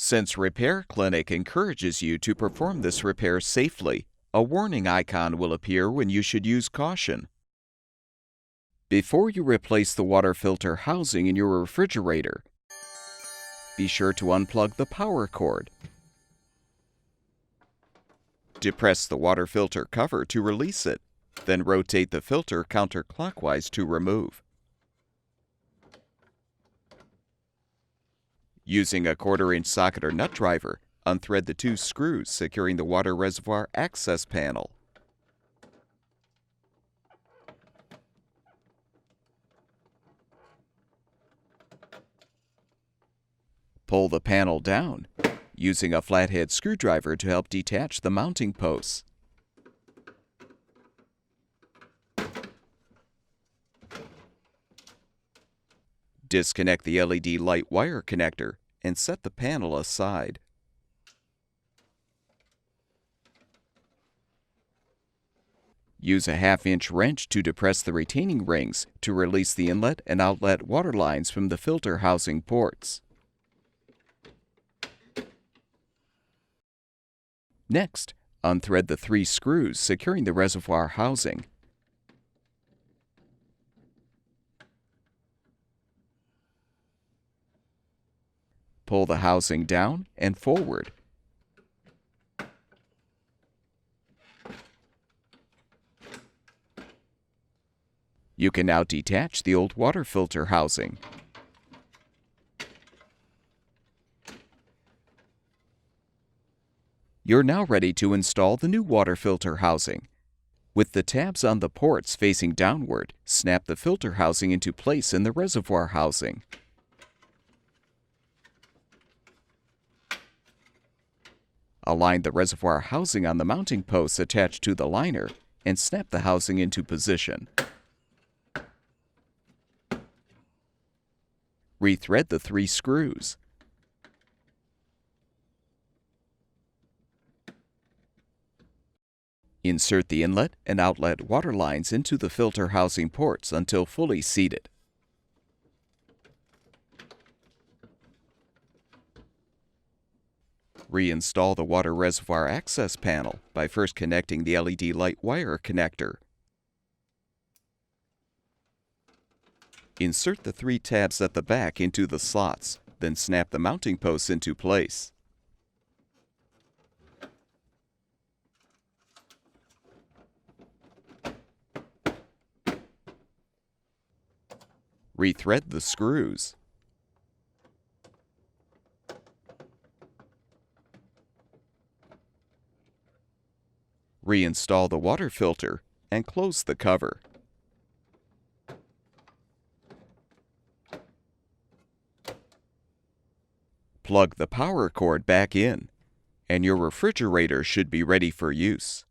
Since Repair Clinic encourages you to perform this repair safely, a warning icon will appear when you should use caution. Before you replace the water filter housing in your refrigerator, be sure to unplug the power cord. Depress the water filter cover to release it, then rotate the filter counterclockwise to remove. Using a 1/4-inch socket or nut driver, unthread the 2 screws securing the water reservoir access panel. Pull the panel down, using a flathead screwdriver to help detach the mounting posts. Disconnect the LED light wire connector and set the panel aside. Use a 1/2-inch wrench to depress the retaining rings to release the inlet and outlet water lines from the filter housing ports. Next, unthread the 3 screws securing the reservoir housing. Pull the housing down and forward. You can now detach the old water filter housing. You're now ready to install the new water filter housing. With the tabs on the ports facing downward, snap the filter housing into place in the reservoir housing. Align the reservoir housing on the mounting posts attached to the liner and snap the housing into position. Rethread the 3 screws. Insert the inlet and outlet water lines into the filter housing ports until fully seated. Reinstall the water reservoir access panel by first connecting the LED light wire connector. Insert the 3 tabs at the back into the slots, then snap the mounting posts into place. Rethread the screws. Reinstall the water filter and close the cover. Plug the power cord back in, and your refrigerator should be ready for use.